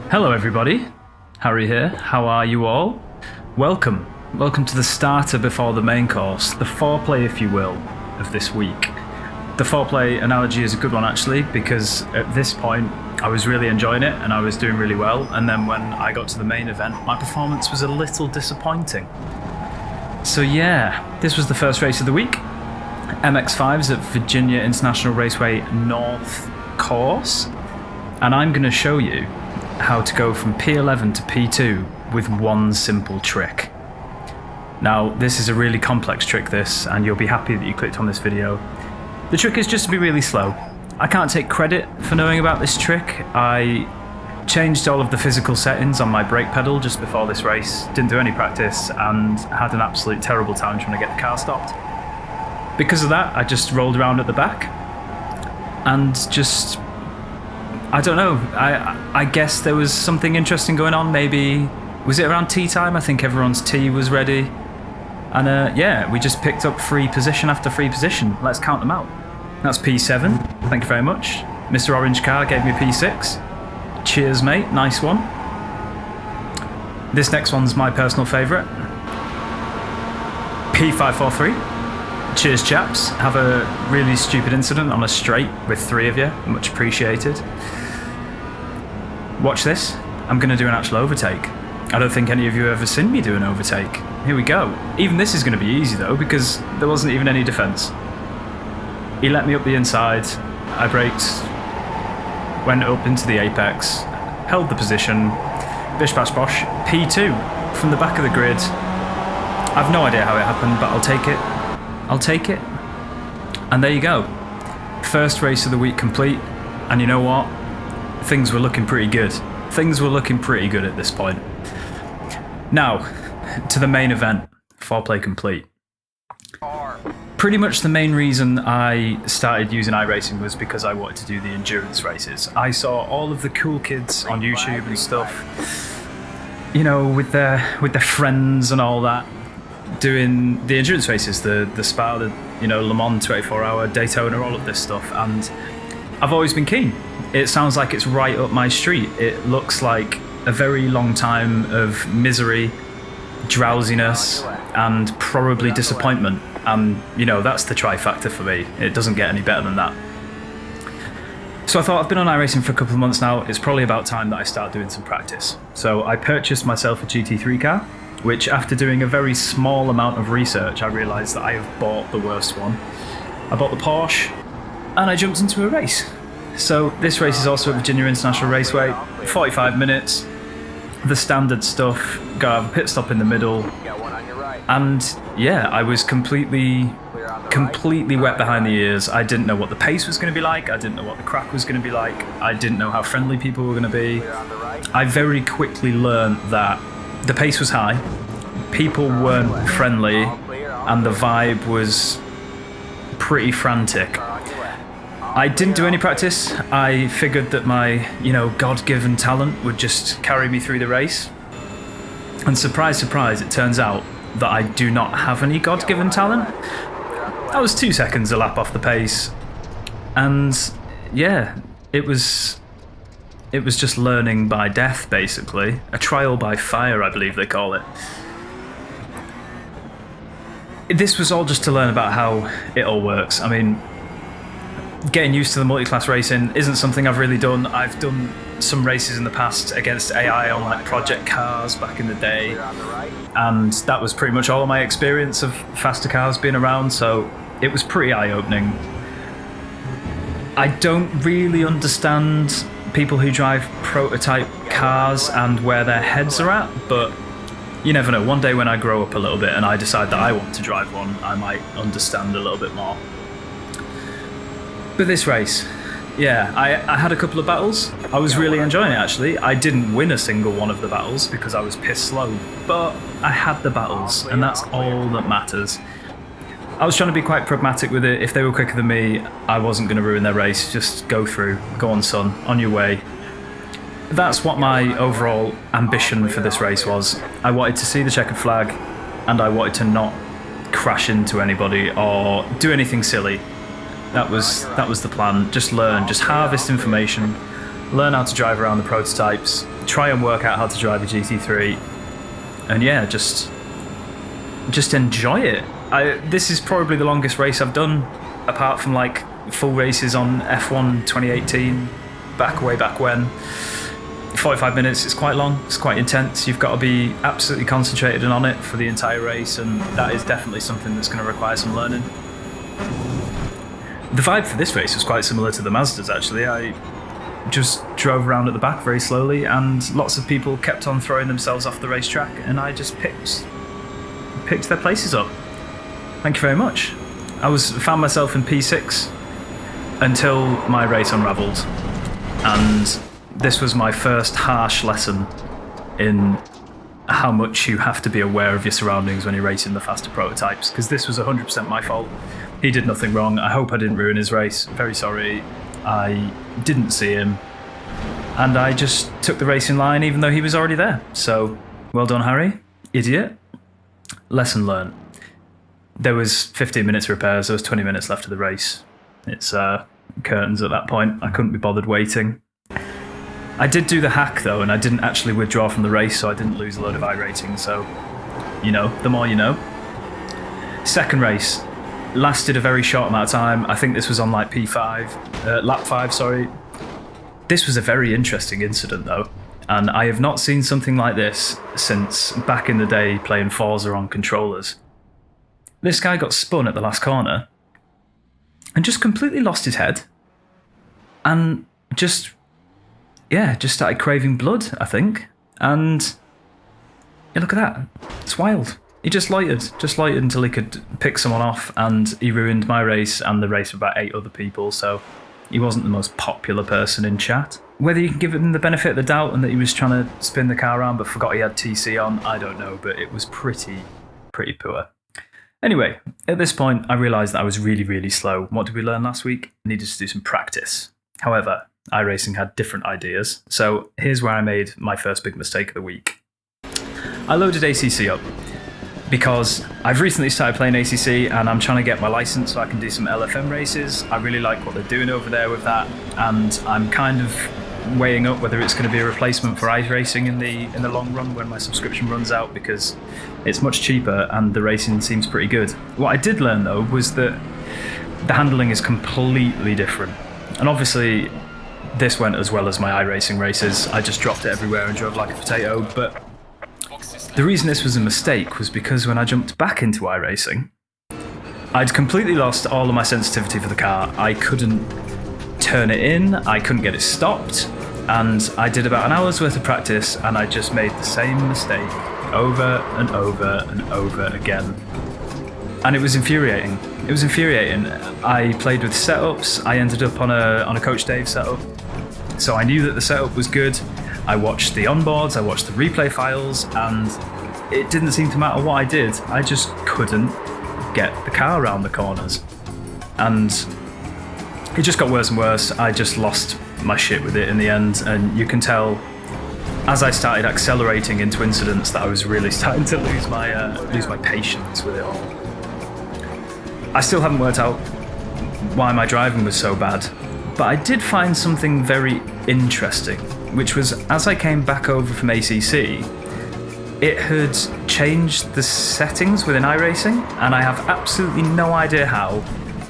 Hello everybody, Harry here, how are you all? Welcome to the starter before the main course, the foreplay if you will, of this week. The foreplay analogy is a good one actually, because at this point I was really enjoying it and I was doing really well, and then when I got to the main event my performance was a little disappointing. So yeah, this was the first race of the week, MX5s at Virginia International Raceway North course, and I'm going to show you how to go from P11 to P2 with one simple trick. Now, this is a really complex trick, this, and you'll be happy that you clicked on this video. The trick is just to be really slow. I can't take credit for knowing about this trick. I changed all of the physical settings on my brake pedal just before this race, didn't do any practice, and had an absolute terrible time trying to get the car stopped. Because of that, I just rolled around at the back and just, I don't know, I guess there was something interesting going on. Maybe, was it around tea time? I think everyone's tea was ready. And yeah, we just picked up free position after free position. Let's count them out. That's P7, thank you very much. Mr. Orange Car gave me P6. Cheers mate, nice one. This next one's my personal favourite. P543. Cheers chaps, have a really stupid incident on a straight with three of you, much appreciated. Watch this, I'm going to do an actual overtake. I don't think any of you have ever seen me do an overtake. Here we go. Even this is going to be easy though, because there wasn't even any defence. He let me up the inside, I braked, went up into the apex, held the position, bish bash bosh, P2 from the back of the grid. I've no idea how it happened, but I'll take it. I'll take it. And there you go. First race of the week complete, and you know what? Things were looking pretty good. Things were looking pretty good at this point. Now, to the main event, foreplay complete. Pretty much the main reason I started using iRacing was because I wanted to do the endurance races. I saw all of the cool kids on YouTube and stuff, you know, with their friends and all that, doing the endurance races, the Spa, the, you know, Le Mans 24-hour, Daytona, all of this stuff, and I've always been keen. It sounds like it's right up my street. It looks like a very long time of misery, drowsiness, and probably disappointment. And, you know, that's the trifecta for me. It doesn't get any better than that. So I thought, I've been on iRacing for a couple of months now, it's probably about time that I start doing some practice. So I purchased myself a GT3 car, which after doing a very small amount of research, I realised that I have bought the worst one. I bought the Porsche, and I jumped into a race. So this race is also at Virginia International Raceway, 45 minutes, the standard stuff, got to have a pit stop in the middle, and yeah, I was completely wet behind the ears. I didn't know what the pace was going to be like, I didn't know what the crack was going to be like, I didn't know how friendly people were going to be. I very quickly learned that the pace was high, people weren't friendly, and the vibe was pretty frantic. I didn't do any practice. I figured that my, you know, God-given talent would just carry me through the race. And surprise, surprise, it turns out that I do not have any God-given talent. I was 2 seconds a lap off the pace. And yeah, it was just learning by death, basically. A trial by fire, I believe they call it. This was all just to learn about how it all works. I mean, getting used to the multi-class racing isn't something I've really done. I've done some races in the past against AI on like project cars back in the day, and that was pretty much all of my experience of faster cars being around, so it was pretty eye-opening. I don't really understand people who drive prototype cars and where their heads are at, but you never know. One day when I grow up a little bit and I decide that I want to drive one, I might understand a little bit more. But this race, yeah, I had a couple of battles. I was really enjoying it actually. I didn't win a single one of the battles because I was piss slow, but I had the battles and that's all that matters. I was trying to be quite pragmatic with it. If they were quicker than me, I wasn't going to ruin their race. Just go through. Go on, son. On your way. That's what my overall ambition for this race was. I wanted to see the checkered flag, and I wanted to not crash into anybody or do anything silly. That was the plan. Just learn. Just harvest information. Learn how to drive around the prototypes. try and work out how to drive a GT3, and yeah, just enjoy it. This is probably the longest race I've done, apart from like full races on F1 2018, way back when. 45 minutes, it's quite long, it's quite intense. You've got to be absolutely concentrated and on it for the entire race, and that is definitely something that's going to require some learning. The vibe for this race was quite similar to the Mazdas, actually. I just drove around at the back very slowly, and lots of people kept on throwing themselves off the racetrack, and I just picked their places up. Thank you very much. I found myself in P6 until my race unravelled, and this was my first harsh lesson in how much you have to be aware of your surroundings when you're racing the faster prototypes, because this was 100% my fault. He did nothing wrong. I hope I didn't ruin his race. Very sorry. I didn't see him, and I just took the racing line even though he was already there. So, well done, Harry. Idiot. Lesson learned. There was 15 minutes repairs. There was 20 minutes left of the race. It's curtains at that point. I couldn't be bothered waiting. I did do the hack though, and I didn't actually withdraw from the race, so I didn't lose a load of iRacing. So, you know, the more you know. Second race lasted a very short amount of time. I think this was on like P5, lap 5, sorry. This was a very interesting incident though, and I have not seen something like this since back in the day playing Forza on controllers. This guy got spun at the last corner and just completely lost his head and just started craving blood, I think. And yeah, look at that. It's wild. He just loitered until he could pick someone off, and he ruined my race and the race of about 8 other people, so he wasn't the most popular person in chat. Whether you can give him the benefit of the doubt and that he was trying to spin the car around but forgot he had TC on, I don't know, but it was pretty poor. Anyway, at this point, I realised that I was really, really slow. What did we learn last week? I needed to do some practice. However, iRacing had different ideas, so here's where I made my first big mistake of the week. I loaded ACC up because I've recently started playing ACC and I'm trying to get my license so I can do some LFM races. I really like what they're doing over there with that, and I'm kind of weighing up whether it's going to be a replacement for iRacing in the long run when my subscription runs out, because it's much cheaper and the racing seems pretty good. What I did learn though was that the handling is completely different, and obviously this went as well as my iRacing races. I just dropped it everywhere and drove like a potato, but the reason this was a mistake was because when I jumped back into iRacing, I'd completely lost all of my sensitivity for the car. I couldn't turn it in, I couldn't get it stopped, and I did about an hour's worth of practice and I just made the same mistake over and over and over again. And it was infuriating. It was infuriating. I played with setups. I ended up on a Coach Dave setup, so I knew that the setup was good. I watched the onboards, I watched the replay files, and it didn't seem to matter what I did. I just couldn't get the car around the corners. And it just got worse and worse. I just lost my shit with it in the end, and you can tell as I started accelerating into incidents that I was really starting to lose my patience with it all. I still haven't worked out why my driving was so bad, but I did find something very interesting, which was as I came back over from ACC, it had changed the settings within iRacing, and I have absolutely no idea how,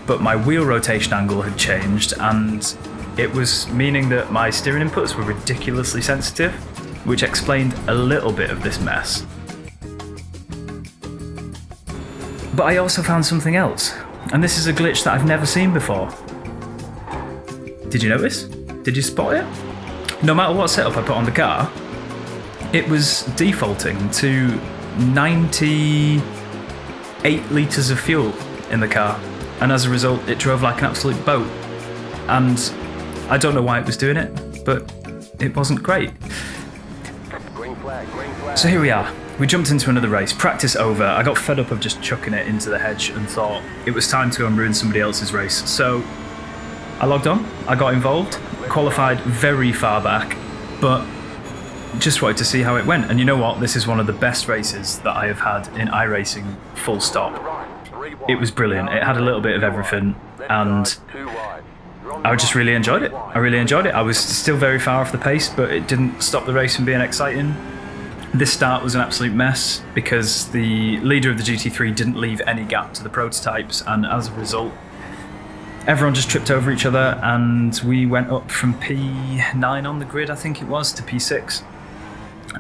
but my wheel rotation angle had changed, and it was meaning that my steering inputs were ridiculously sensitive, which explained a little bit of this mess. But I also found something else, and this is a glitch that I've never seen before. Did you notice? Did you spot it? No matter what setup I put on the car, it was defaulting to 98 litres of fuel in the car, and as a result it drove like an absolute boat. And I don't know why it was doing it, but it wasn't great. Green flag, green flag. So here we are. We jumped into another race, practice over. I got fed up of just chucking it into the hedge and thought it was time to go and ruin somebody else's race. So I logged on, I got involved, qualified very far back, but just wanted to see how it went. And you know what? This is one of the best races that I have had in iRacing, full stop. It was brilliant. It had a little bit of everything, and I just really enjoyed it. I really enjoyed it. I was still very far off the pace, but it didn't stop the race from being exciting. This start was an absolute mess because the leader of the GT3 didn't leave any gap to the prototypes, and as a result, everyone just tripped over each other, and we went up from P9 on the grid, I think it was, to P6.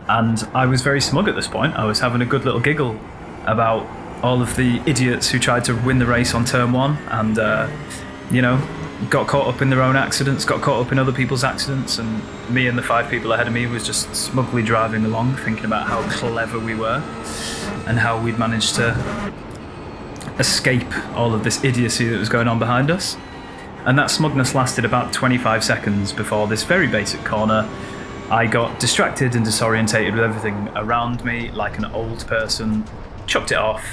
And I was very smug at this point. I was having a good little giggle about all of the idiots who tried to win the race on turn 1 and, you know, got caught up in their own accidents, got caught up in other people's accidents, and me and the 5 people ahead of me was just smugly driving along, thinking about how clever we were and how we'd managed to escape all of this idiocy that was going on behind us. And that smugness lasted about 25 seconds before this very basic corner. I got distracted and disorientated with everything around me like an old person, chucked it off,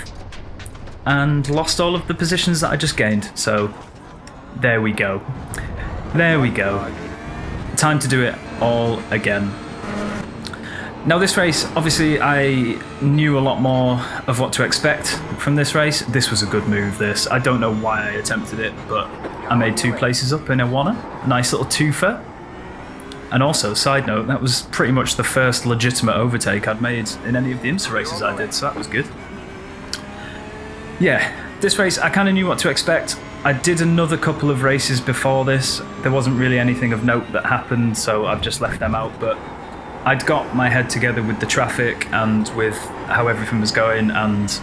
and lost all of the positions that I just gained. So there we go. There we go. Time to do it all again. Now this race, obviously I knew a lot more of what to expect from this race. This was a good move, this. I don't know why I attempted it, but I made 2 places up in Awana. A nice little twofer. And also, side note, that was pretty much the first legitimate overtake I'd made in any of the IMSA races I did, so that was good. Yeah, this race, I kind of knew what to expect. I did another couple of races before this. There wasn't really anything of note that happened, so I've just left them out, but I'd got my head together with the traffic and with how everything was going, and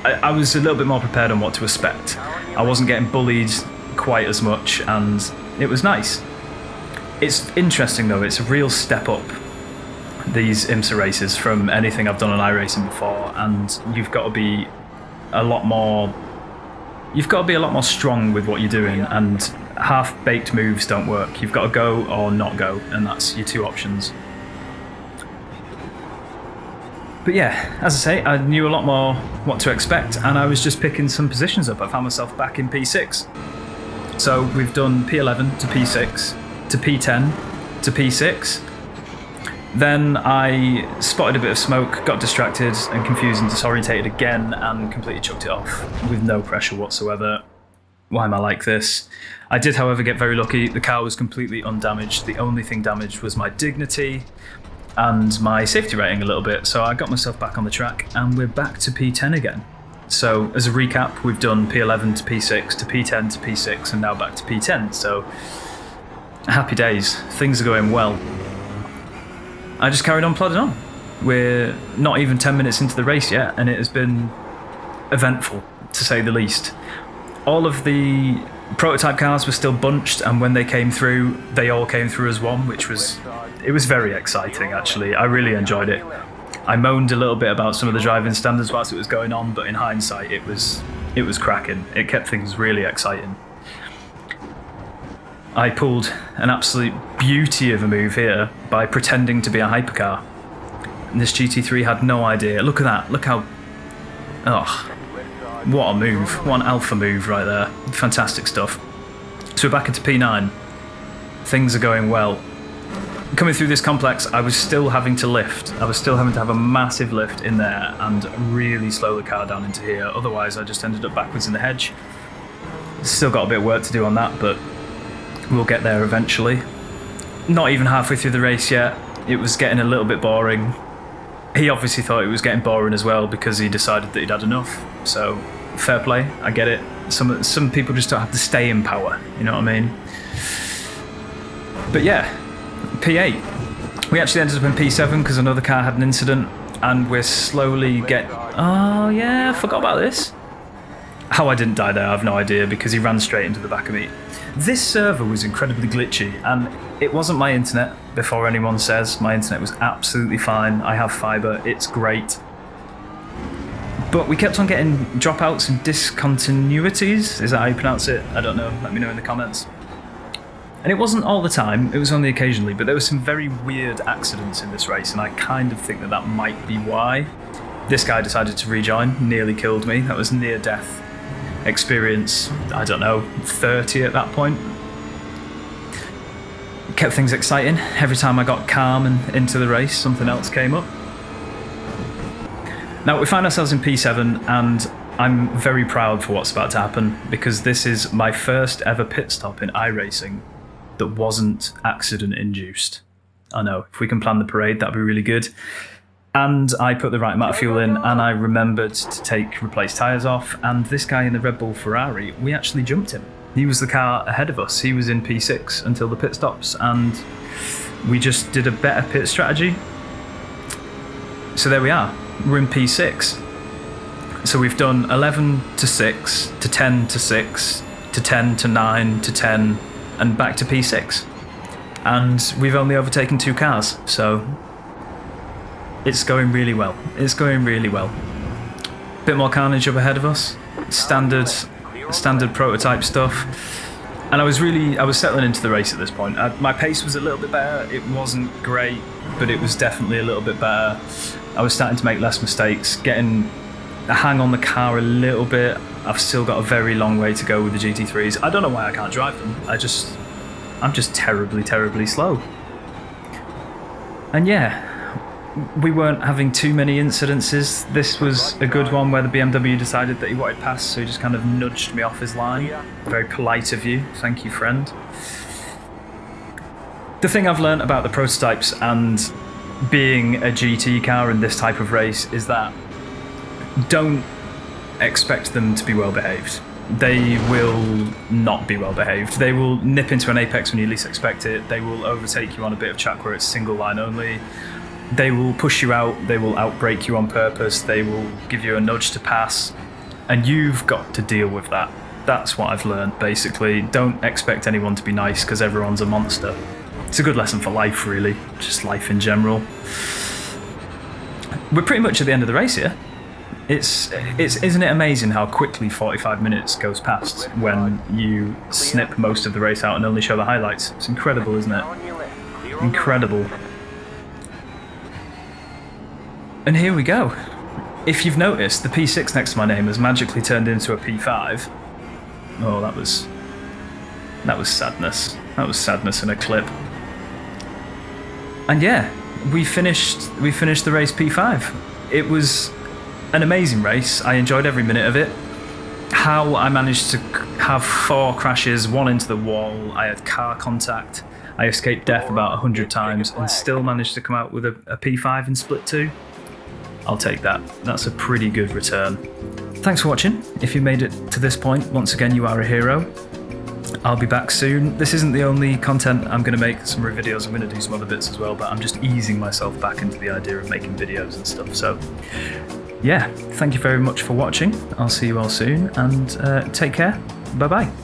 I was a little bit more prepared on what to expect. I wasn't getting bullied quite as much, and it was nice. It's interesting though, it's a real step up, these IMSA races, from anything I've done on iRacing before, and you've got to be a lot more strong with what you're doing, and half-baked moves don't work. You've got to go or not go, and that's your 2 options. But yeah, as I say, I knew a lot more what to expect, and I was just picking some positions up. I found myself back in P6. So we've done P11 to P6, to P10, to P6. Then I spotted a bit of smoke, got distracted and confused and disorientated again, and completely chucked it off with no pressure whatsoever. Why am I like this? I did, however, get very lucky. The car was completely undamaged. The only thing damaged was my dignity and my safety rating a little bit, so I got myself back on the track, and we're back to P10 again. So as a recap, we've done P11 to P6, to P10 to P6, and now back to P10, so happy days. Things are going well. I just carried on plodding on. We're not even 10 minutes into the race yet, and it has been eventful, to say the least. All of the prototype cars were still bunched, and when they came through, they all came through as one, which was very exciting, actually. I really enjoyed it. I moaned a little bit about some of the driving standards whilst it was going on, but in hindsight, it was cracking. It kept things really exciting. I pulled an absolute beauty of a move here by pretending to be a hypercar. And this GT3 had no idea. Look at that. Look how... Oh, what a move. What an alpha move right there. Fantastic stuff. So we're back into P9. Things are going well. Coming through this complex, I was still having to lift. I was still having to have a massive lift in there and really slow the car down into here. Otherwise, I just ended up backwards in the hedge. Still got a bit of work to do on that, but we'll get there eventually. Not even halfway through the race yet. It was getting a little bit boring. He obviously thought it was getting boring as well because he decided that he'd had enough. So, fair play, I get it. Some people just don't have the staying power, you know what I mean? But yeah, P8. We actually ended up in P7 because another car had an incident, and we're slowly Oh yeah, I forgot about this. How I didn't die there, I have no idea, because he ran straight into the back of me. This server was incredibly glitchy, and it wasn't my internet, before anyone says. My internet was absolutely fine. I have fibre, it's great. But we kept on getting dropouts and discontinuities. Is that how you pronounce it? I don't know. Let me know in the comments. And it wasn't all the time, it was only occasionally, but there were some very weird accidents in this race, and I kind of think that that might be why. This guy decided to rejoin, nearly killed me. That was near death experience, I don't know, 30 at that point. Kept things exciting. Every time I got calm and into the race, something else came up. Now we find ourselves in P7, and I'm very proud for what's about to happen because this is my first ever pit stop in iRacing that wasn't accident induced. I know, if we can plan the parade, that'd be really good. And I put the right amount of fuel in, and I remembered to replace tyres off, and this guy in the Red Bull Ferrari, we actually jumped him. He was the car ahead of us. He was in P6 until the pit stops, and we just did a better pit strategy. So there we are. We're in P6. So we've done 11 to 6, to 10 to 6, to 10 to 9 to 10, and back to P6. And we've only overtaken 2 cars, so it's going really well. It's going really well. Bit more carnage up ahead of us. Standard prototype stuff. And I was settling into the race at this point. My pace was a little bit better. It wasn't great, but it was definitely a little bit better. I was starting to make less mistakes, getting a hang on the car a little bit. I've still got a very long way to go with the GT3s. I don't know why I can't drive them. I'm just terribly, terribly slow. And yeah, we weren't having too many incidences. This was a good one where the BMW decided that he wanted pass, so he just kind of nudged me off his line. Very polite of you. Thank you, friend. The thing I've learned about the prototypes and being a GT car in this type of race is that don't expect them to be well behaved. They will not be well behaved. They will nip into an apex when you least expect it. They will overtake you on a bit of track where it's single line only. They will push you out. They will outbrake you on purpose. They will give you a nudge to pass, and you've got to deal with that. That's what I've learned, basically. Don't expect anyone to be nice because everyone's a monster. It's a good lesson for life, really. Just life in general. We're pretty much at the end of the race here. Isn't it amazing how quickly 45 minutes goes past when you snip most of the race out and only show the highlights? It's incredible, isn't it? Incredible. And here we go. If you've noticed, the P6 next to my name has magically turned into a P5. Oh, that was sadness. That was sadness in a clip. And yeah, we finished the race P5. It was an amazing race. I enjoyed every minute of it. How I managed to have 4 crashes, 1 into the wall, I had car contact, I escaped death about 100 times and still managed to come out with a P5 in Split 2. I'll take that. That's a pretty good return. Thanks for watching. If you made it to this point, once again, you are a hero. I'll be back soon. This isn't the only content I'm going to make, some more videos. I'm going to do some other bits as well, but I'm just easing myself back into the idea of making videos and stuff. So yeah, thank you very much for watching. I'll see you all soon, and take care. Bye-bye.